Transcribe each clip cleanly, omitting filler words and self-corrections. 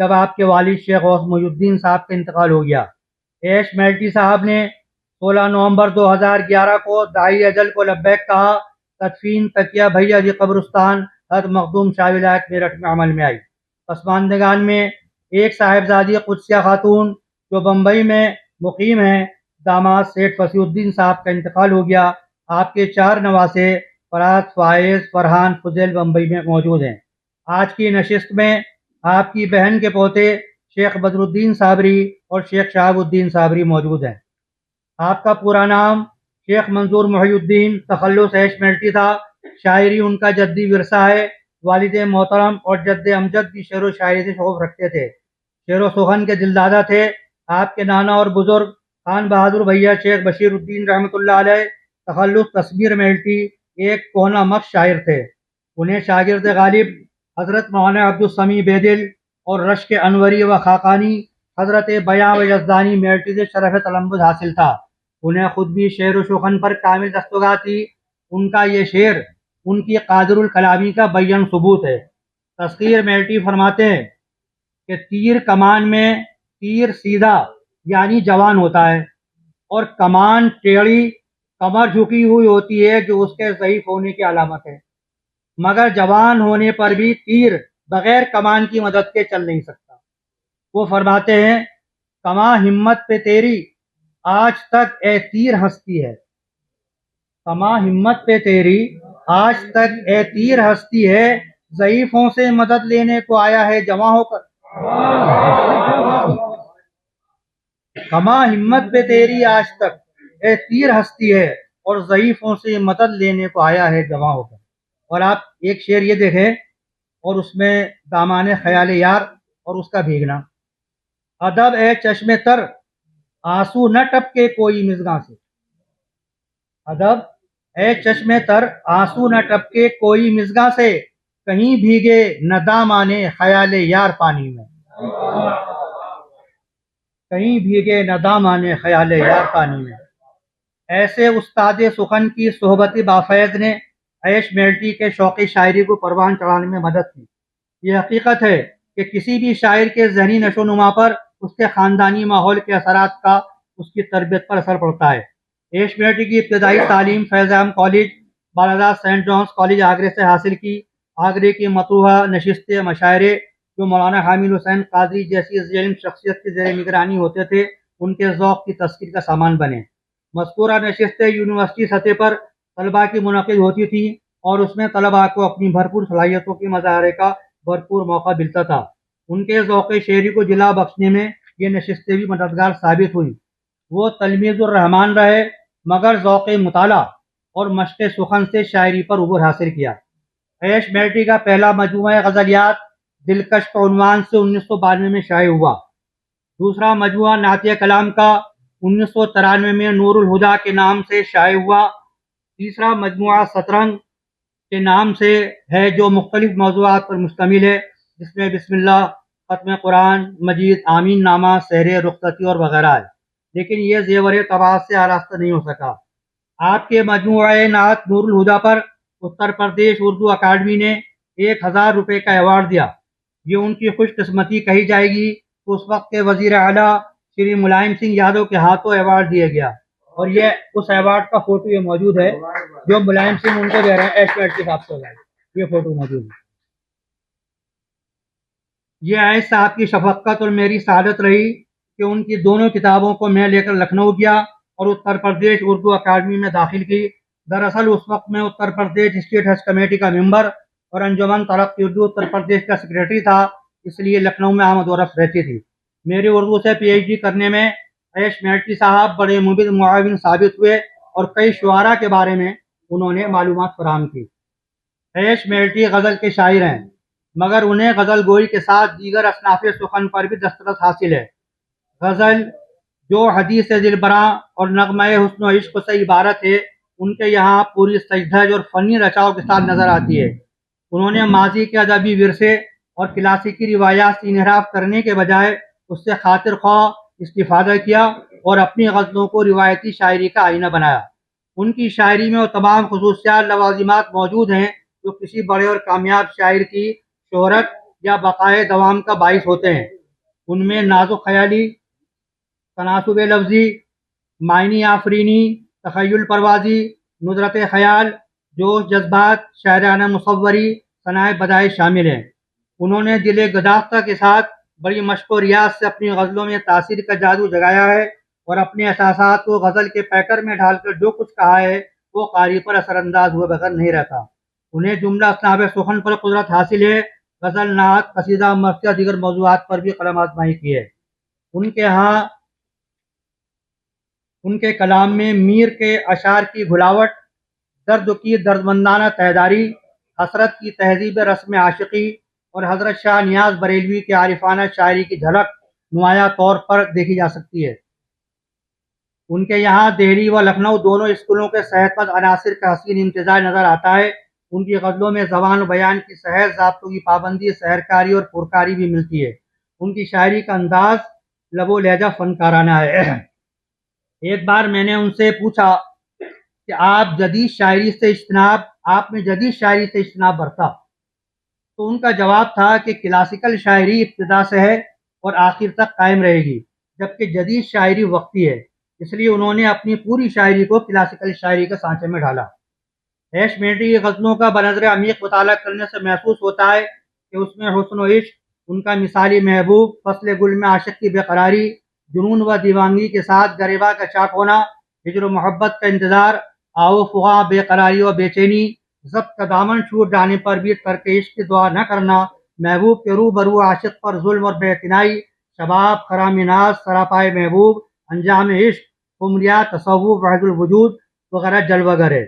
جب آپ کے والد شیخ غوث محی الدین صاحب کا انتقال ہو گیا۔ ایش میلٹی صاحب نے 16 نومبر 2011 کو داعی اجل کو لبیک کہا۔ تدفین تکیہ بھیا جی قبرستان حضرت مخدوم شاہ ولایت میرٹھ میں عمل میں آئی۔ پسماندگان میں ایک صاحبزادی قدسیہ خاتون جو بمبئی میں مقیم ہیں، داماد سیٹھ فصیح الدین صاحب کا انتقال ہو گیا۔ آپ کے 4 نواسے فراز، فائز، فرحان، فضیل بمبئی میں موجود ہیں۔ آج کی نشست میں آپ کی بہن کے پوتے شیخ بدر الدین صابری اور شیخ شہاب الدین صابری موجود ہیں۔ آپ کا پورا نام شیخ منظور محی الدین تخلص ایش میلٹی تھا۔ شاعری ان کا جدی ورثہ ہے۔ والد محترم اور جد امجد بھی شعر و شاعری سے شغف رکھتے تھے، شعر و سخن کے دلدادہ تھے۔ آپ کے نانا اور بزرگ خان بہادر بھیا شیخ بشیر الدین رحمۃ اللہ علیہ تخلص تصویر میلٹی ایک کونا مخ شاعر تھے۔ انہیں شاگرد غالب حضرت مولانا عبدالسمیع بیدل اور رشک انوری و خاقانی حضرت بیاں و یزدانی میلٹی سے شرف تلمذ حاصل تھا۔ انہیں خود بھی شعر و شخن پر کامل دستگاہ تھی۔ ان کا یہ شعر ان کی قادر الکلامی کا بیان ثبوت ہے۔ تذکیر میلٹی فرماتے ہیں کہ تیر کمان میں تیر سیدھا یعنی جوان ہوتا ہے، اور کمان ٹیڑھی کمر جھکی ہوئی ہوتی ہے جو اس کے ضعیف ہونے کی علامت ہے، مگر جوان ہونے پر بھی تیر بغیر کمان کی مدد کے چل نہیں سکتا۔ وہ فرماتے ہیں کما ہمت پہ تیری آج تک اے تیر ہستی ہے، کما ہمت پہ تیری آج تک اے تیر ہستی ہے، ضعیفوں سے مدد لینے کو آیا ہے جواں ہو کر۔ کما ہمت پہ تیری آج تک اے تیر ہستی ہے، اور ضعیفوں سے مدد لینے کو آیا ہے جواں ہو کر۔ اور آپ ایک شعر یہ دیکھیں، اور اس میں دامان خیال یار اور اس کا بھیگنا۔ ادب اے چشم تر آنسو نہ ٹپکے کوئی مژگاں سے، ادب اے چشم تر آنسو نہ ٹپکے کوئی مژگاں سے، کہیں بھیگے نہ دامان خیال یار پانی میں، کہیں بھیگے نہ دامان خیال یار پانی میں۔ ایسے استاد سخن کی صحبت بافیض نے ایش میلٹی کے شوق شاعری کو پروان چڑھانے میں مدد کی۔ یہ حقیقت ہے کہ کسی بھی شاعر کے ذہنی نشو و نما پر اس کے خاندانی ماحول کے اثرات کا اس کی تربیت پر اثر پڑتا ہے۔ ایش میلٹی کی ابتدائی تعلیم فیض عام کالج، بالادار سینٹ جانس کالج آگرے سے حاصل کی۔ آگرے کی مطوعہ نشستیں مشاعرے جو مولانا حامد حسین قادری جیسی علم شخصیت کی زیر نگرانی ہوتے تھے، ان کے ذوق کی تسکیر کا سامان بنے۔ مذکورہ نشستیں یونیورسٹی سطح پر طلباء کی منعقد ہوتی تھیں، اور اس میں طلباء کو اپنی بھرپور صلاحیتوں کے مظاہرے کا بھرپور موقع ملتا تھا۔ ان کے ذوق شعری کو جلا بخشنے میں یہ نشستیں بھی مددگار ثابت ہوئیں۔ وہ تلمیذ الرحمان رہے، مگر ذوق مطالعہ اور مشق سخن سے شاعری پر عبور حاصل کیا۔ ایش میلٹی کا پہلا مجموعہ غزلیات دلکش کے عنوان سے 1992 میں شائع ہوا۔ دوسرا مجموعہ نعتیہ کلام کا 1993 میں نور الہدا کے نام سے شائع ہوا۔ تیسرا مجموعہ سترنگ کے نام سے ہے جو مختلف موضوعات پر مشتمل ہے، جس میں بسم اللہ، ختم قرآن مجید، آمین نامہ، سحر رخصتی اور وغیرہ ہے، لیکن یہ زیور طباعت سے آراستہ نہیں ہو سکا۔ آپ کے مجموعہ نعت نور الہدا پر اتر پردیش اردو اکیڈمی نے 1000 روپے کا ایوارڈ دیا۔ یہ ان کی خوش قسمتی کہی جائے گی کہ اس وقت کے وزیر اعلیٰ شری ملائم سنگھ یادو کے ہاتھوں ایوارڈ دیا گیا، اور یہ اس ایوارڈ کا فوٹو یہ موجود ہے جو ملائم سنگھ ان کو دے رہے ہیں، ایش میلٹی صاحب کو، یہ فوٹو موجود ہے۔ یہ ایش صاحب کی شفقت اور میری سعادت رہی کہ ان کی دونوں کتابوں کو میں لے کر لکھنؤ گیا اور اتر پردیش اردو اکیڈمی میں داخل کی۔ دراصل اس وقت میں اتر پردیش اسٹیٹ حج کمیٹی کا ممبر اور انجمن ترقی اردو اتر پردیش کا سیکریٹری تھا، اس لیے لکھنؤ میں آمد و رفت رہتی تھی۔ میری اردو سے پی ایچ ڈی کرنے میں ایش میلٹی صاحب بڑے مفید معاون ثابت ہوئے، اور کئی شعراء کے بارے میں انہوں نے معلومات فراہم کی۔ ایش میلٹی غزل کے شاعر ہیں، مگر انہیں غزل گوئی کے ساتھ دیگر اصناف سخن پر بھی دسترس حاصل ہے۔ غزل جو حدیث دلبراں اور نغمہ حسن و عشق سے عبارت ہے، ان کے یہاں پوری سجدھج اور فنی رچاؤ کے ساتھ نظر آتی ہے۔ انہوں نے ماضی کے ادبی ورثے اور کلاسیکی روایات سے انحراف کرنے کے بجائے اس سے خاطر خواہ استفادہ کیا اور اپنی غزلوں کو روایتی شاعری کا آئینہ بنایا۔ ان کی شاعری میں وہ تمام خصوصیات لوازمات موجود ہیں جو کسی بڑے اور کامیاب شاعر کی شہرت یا بقائے دوام کا باعث ہوتے ہیں۔ ان میں نازک خیالی، تناسب لفظی، معنی آفرینی، تخیل پروازی، ندرت خیال، جوش جذبات، شاعرانہ مصوری، صنائع بدائع شامل ہیں۔ انہوں نے دل گداختہ کے ساتھ بڑی مشق و ریاض سے اپنی غزلوں میں تاثیر کا جادو جگایا ہے، اور اپنے احساسات کو غزل کے پیکر میں ڈھال کر جو کچھ کہا ہے وہ قاری پر اثر انداز ہوئے بغیر نہیں رہتا۔ انہیں جملہ اصناف سخن پر قدرت حاصل ہے، غزل، نعت، قصیدہ، مرثیہ، دیگر موضوعات پر بھی قلم آزمائی کی ہے۔ ان کے کلام میں میر کے اشعار کی گھلاوٹ، درد کی دردمندانہ تہداری، حسرت کی تہذیب رسم عاشقی اور حضرت شاہ نیاز بریلوی کے عارفانہ شاعری کی جھلک نمایاں طور پر دیکھی جا سکتی ہے۔ ان کے یہاں دہلی و لکھنؤ دونوں اسکولوں کے صحت مند عناصر کا حسین امتزاج نظر آتا ہے۔ ان کی غزلوں میں زبان و بیان کی صحت، ضابطوں کی پابندی، سحرکاری اور پرکاری بھی ملتی ہے۔ ان کی شاعری کا انداز لب و لہجہ فنکارانہ ہے۔ ایک بار میں نے ان سے پوچھا کہ آپ میں جدید شاعری سے اجتناب برتا، تو ان کا جواب تھا کہ کلاسیکل شاعری ابتدا سے ہے اور آخر تک قائم رہے گی، جبکہ جدید شاعری وقتی ہے۔ اس لیے انہوں نے اپنی پوری شاعری کو کلاسیکل شاعری کے سانچے میں ڈھالا۔ ایش میٹری کی غزلوں کا بنظر عمیق مطالعہ کرنے سے محسوس ہوتا ہے کہ اس میں حسن و عشق، ان کا مثالی محبوب، فصل گل میں عاشق کی بے قراری، جنون و دیوانگی کے ساتھ گریباں کا چاک ہونا، ہجر و محبت کا انتظار، آو فغاں بے قراری و بے چینی، ضبط کا دامن چھوٹ جانے پر بھی ترک عشق کی دعا نہ کرنا، محبوب کے روبرو عاشق پر ظلم اور بے اعتنائی، شباب، خرام ناز، سراپائے محبوب، انجام عشق، قمریات، تصوف، وحد الوجود وغیرہ جلوہ گر ہے۔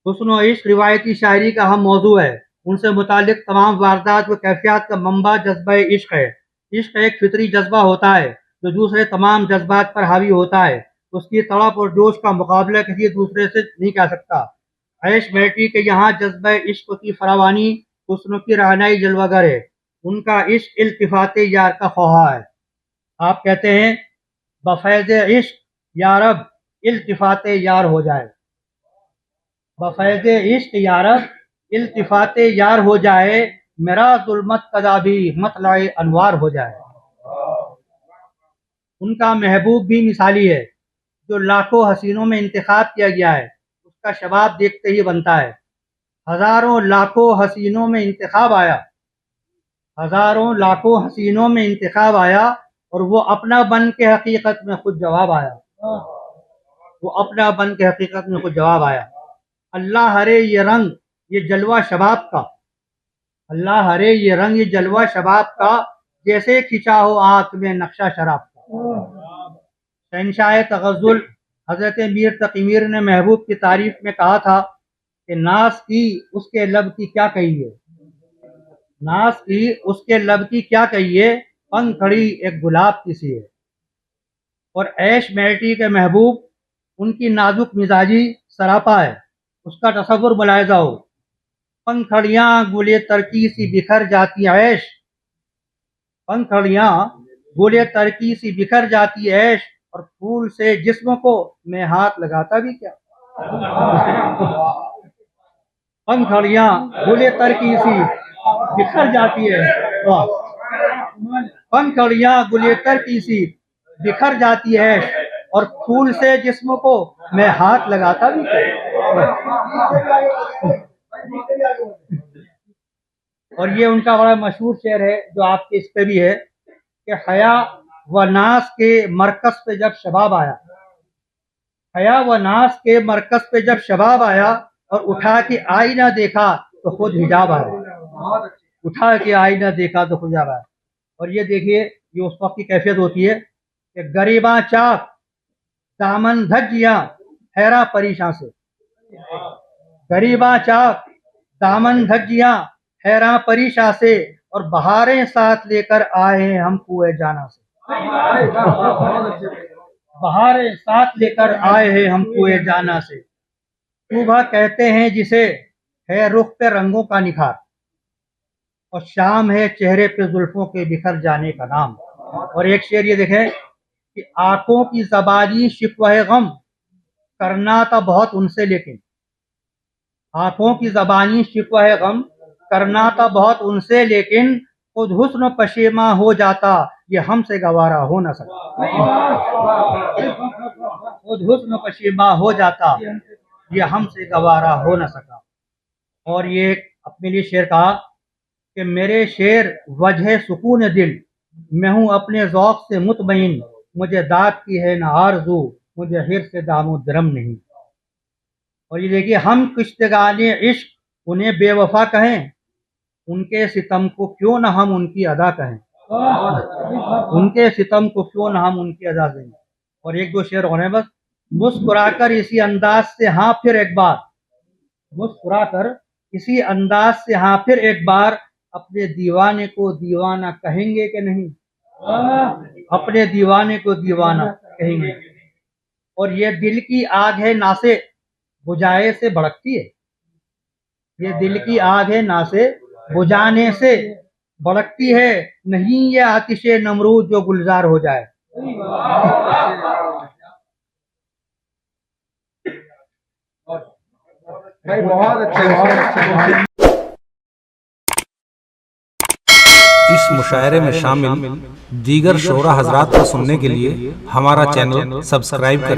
حسن و عشق روایتی شاعری کا اہم موضوع ہے۔ ان سے متعلق تمام واردات و کیفیات کا منبع جذبہ عشق ہے۔ عشق ایک فطری جذبہ ہوتا ہے جو دوسرے تمام جذبات پر حاوی ہوتا ہے۔ اس کی تڑپ اور جوش کا مقابلہ کسی دوسرے سے نہیں کر سکتا۔ ایش میٹری کے یہاں جذبہ عشق کی فراوانی، حسن کی رہنائی جلوہ گر ہے۔ ان کا عشق التفات یار کا خواہاں ہے۔ آپ کہتے ہیں بفیض عشق یارب التفات یار ہو جائے، بفیض عشق یارب التفات یار ہو جائے، میرا ظلمت کدا بھی مطلع انوار ہو جائے۔ ان کا محبوب بھی مثالی ہے، جو لاکھوں حسینوں میں انتخاب کیا گیا ہے، اس کا شباب دیکھتے ہی بنتا ہے۔ ہزاروں لاکھوں حسینوں میں انتخاب آیا، ہزاروں لاکھوں حسینوں میں انتخاب آیا، اور وہ اپنا بن کے حقیقت میں خود جواب آیا، وہ اپنا بن کے حقیقت میں خود جواب آیا۔ اللہ ہرے یہ رنگ یہ جلوہ شباب کا، اللہ ہرے یہ رنگ یہ جلوہ شباب کا، جیسے کھنچا ہو آنکھ میں نقشہ شراب کا۔ شہنشاہ تغزل حضرت میر تقی میر نے محبوب کی تعریف میں کہا تھا کہ ناز کی اس کے لب کی کیا کہیے، ناز کی اس کے لب کی کیا کہیے، پنکھڑی ایک گلاب کی سی ہے۔ اور ایش میٹری کے محبوب ان کی نازک مزاجی سراپا ہے، اس کا تصور ملاحظہ ہو۔ پنکھڑیاں گلے ترکی سی بکھر جاتی عیش، پنکھڑیاں گلے ترکی سی بکھر جاتی عیش، اور پھول سے جسم کو میں ہاتھ لگاتا بھی کیا۔ پنکھڑیاں گلے ترکی سی بکھر جاتی ہے، پنکھڑیاں گلے ترکی سی بکھر جاتی ہے، اور پھول سے جسم کو میں ہاتھ لگاتا بھی کیا۔ اور یہ ان کا بڑا مشہور شعر ہے جو آپ کے اس پہ بھی ہے کہ حیا و ناز کے مرکز پہ جب شباب آیا، حیا و ناز کے مرکز پہ جب شباب آیا، اور اٹھا کے آئینہ دیکھا تو خود حجاب آیا، اٹھا کے آئینہ دیکھا تو خود حجاب آیا۔ اور یہ دیکھیے یہ اس وقت کی کیفیت ہوتی ہے کہ گریباں چاک دامن دھجیاں حیرا پریشاں سے، گریباں چاک دامن دھجیاں حیراں پریشاں سے، اور بہاریں ساتھ لے کر آئے ہیں ہم کوئے جانا سے، بہاریں ساتھ لے کر آئے ہیں ہم کوئے جانا سے۔ صبح کہتے ہیں جسے ہے رخ پہ رنگوں کا نکھار، اور شام ہے چہرے پہ زلفوں کے بکھر جانے کا نام۔ اور ایک شعر یہ دیکھیں کہ آنکھوں کی زبانی شکوہ غم کرنا تھا بہت ان سے، لیکن آنکھوں کی زبانی شکوہ غم کرنا تھا بہت ان سے لیکن خود حسن پشیماں ہو جاتا یہ ہم سے گوارا ہو نہ سکا، خود حسن پشیماں ہو جاتا یہ ہم سے گوارا ہو نہ سکا۔ اور یہ اپنے لیے شعر کہا کہ میرے شعر وجہ سکون دل، میں ہوں اپنے ذوق سے مطمئن، مجھے داد کی ہے نہ آرزو، مجھے حرص سے دام و درم نہیں۔ اور یہ دیکھیے ہم کشتگان عشق انہیں بے وفا کہیں، ان کے ستم کو کیوں نہ ہم ان کی ادا کہیں، ان کے ستم کو کیوں نہ ہم ان کی ادا کہیں۔ اور ایک دو شعر اور ہیں بس۔ مسکرا کر اسی انداز سے ہاں پھر ایک بار، مسکرا کر اسی انداز سے ہاں پھر ایک بار، اپنے دیوانے کو دیوانہ کہیں گے کہ نہیں، اپنے دیوانے کو دیوانہ کہیں گے۔ اور یہ دل کی آگ ہے نا سے بجھائے سے بھڑکتی ہے، یہ دل کی آگ ہے نا سے بجھانے سے بھڑکتی ہے، نہیں یہ آتش نمرود جو گلزار ہو جائے۔ بھائی بہت اچھے۔ اس مشاعرے میں شامل دیگر شعراء حضرات کو سننے کے لیے ہمارا چینل سبسکرائب کریں۔